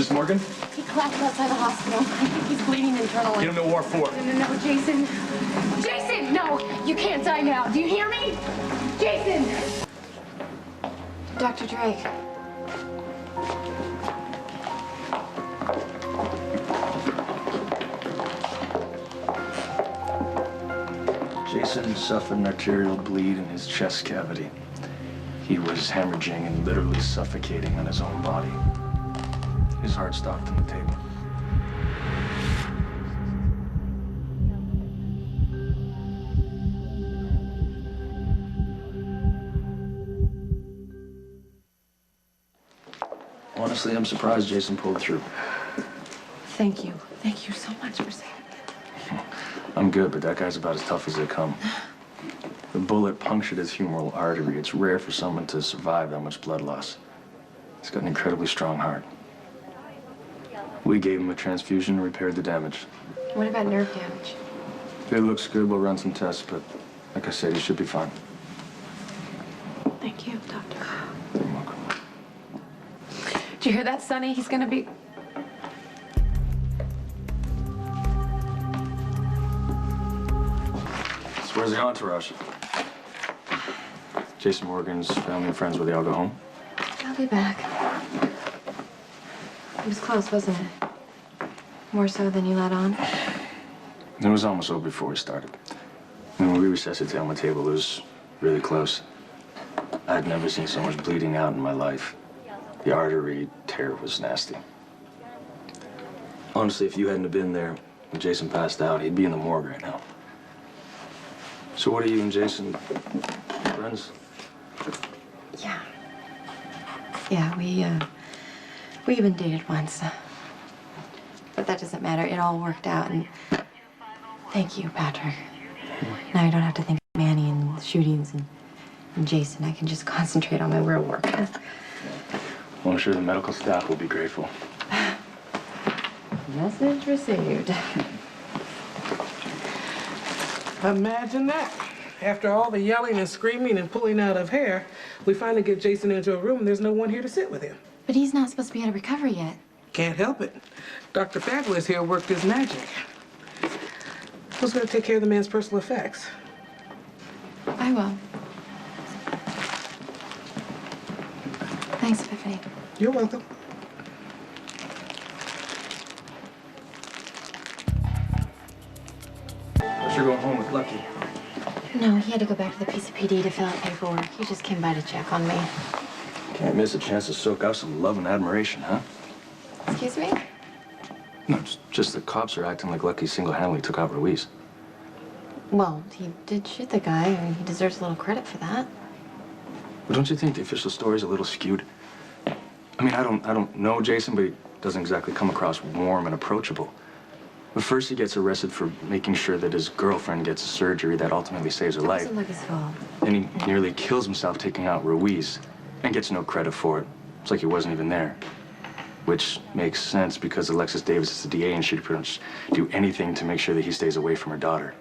this Morgan? He collapsed outside the hospital. I think he's bleeding internally. Get him to War 4. No, Jason. Jason, no! You can't die now. Do you hear me? Jason! Dr. Drake. Jason suffered an arterial bleed in his chest cavity. He was hemorrhaging and literally suffocating on his own body. His heart stopped on the table. Honestly, I'm surprised Jason pulled through. Thank you. Thank you so much for saying that. I'm good, but that guy's about as tough as they come. The bullet punctured his humeral artery. It's rare for someone to survive that much blood loss. He's got an incredibly strong heart. We gave him a transfusion and repaired the damage. What about nerve damage? It looks good. We'll run some tests, but like I said, he should be fine. Thank you, Doctor. You're welcome. Did you hear that, Sonny? He's gonna be... So where's the entourage? Jason Morgan's family and friends, will they all go home? I'll be back. It was close, wasn't it? More so than you let on? It was almost over before we started. And when we resuscitated on the table, it was really close. I'd never seen so much bleeding out in my life. The artery tear was nasty. Honestly, if you hadn't have been there when Jason passed out, he'd be in the morgue right now. So what are you and Jason, friends? Yeah. Yeah, we even dated once. But that doesn't matter. It all worked out, and thank you, Patrick. Now I don't have to think of Manny and the shootings and Jason. I can just concentrate on my real work. Well, I'm sure the medical staff will be grateful. Message received. Imagine that. After all the yelling and screaming and pulling out of hair, we finally get Jason into a room and there's no one here to sit with him. But he's not supposed to be out of recovery yet. Can't help it. Dr. Fabulous here worked his magic. Who's going to take care of the man's personal effects? I will. Thanks, Tiffany. You're welcome. You're going home with Lucky. No, he had to go back to the PCPD to fill out paperwork. He just came by to check on me. Can't miss a chance to soak up some love and admiration, huh? Excuse me? No, it's just the cops are acting like Lucky single-handedly took out Ruiz. Well, he did shoot the guy. I mean, he deserves a little credit for that. But don't you think the official story's a little skewed? I mean, I don't know Jason, but he doesn't exactly come across warm and approachable. But first he gets arrested for making sure that his girlfriend gets surgery that ultimately saves her life. It doesn't look his fault. Then he nearly kills himself taking out Ruiz and gets no credit for it. It's like he wasn't even there. Which makes sense because Alexis Davis is the DA and she'd pretty much do anything to make sure that he stays away from her daughter.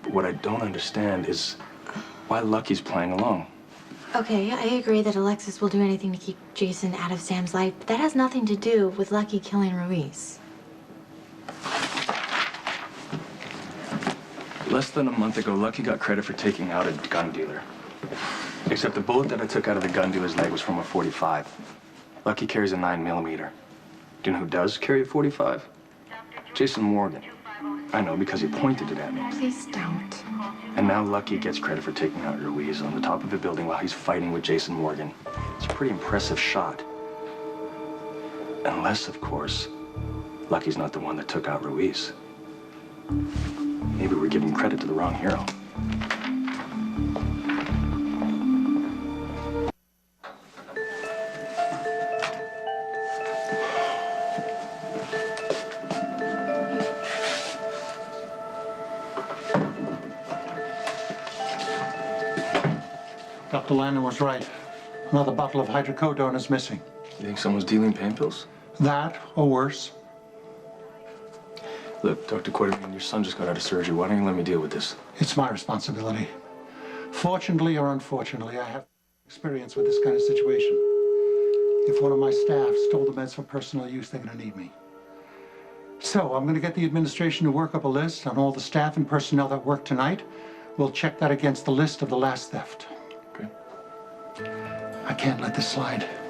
But what I don't understand is why Lucky's playing along. Okay, I agree that Alexis will do anything to keep Jason out of Sam's life, but that has nothing to do with Lucky killing Ruiz. Less than a month ago, Lucky got credit for taking out a gun dealer. Except the bullet that I took out of the gun dealer's leg was from a .45. Lucky carries a 9mm. Do you know who does carry a .45? Jason Morgan. I know because he pointed it at me. Please don't. And now Lucky gets credit for taking out Ruiz on the top of a building while he's fighting with Jason Morgan. It's a pretty impressive shot. Unless, of course, Lucky's not the one that took out Ruiz. Maybe we're giving credit to the wrong hero. Dr. Landon was right. Another bottle of hydrocodone is missing. You think someone's dealing pain pills? That, or worse. Look, Dr. Quartermain, your son just got out of surgery. Why don't you let me deal with this? It's my responsibility. Fortunately or unfortunately, I have experience with this kind of situation. If one of my staff stole the meds for personal use, they're going to need me. So I'm going to get the administration to work up a list on all the staff and personnel that worked tonight. We'll check that against the list of the last theft. Okay. I can't let this slide.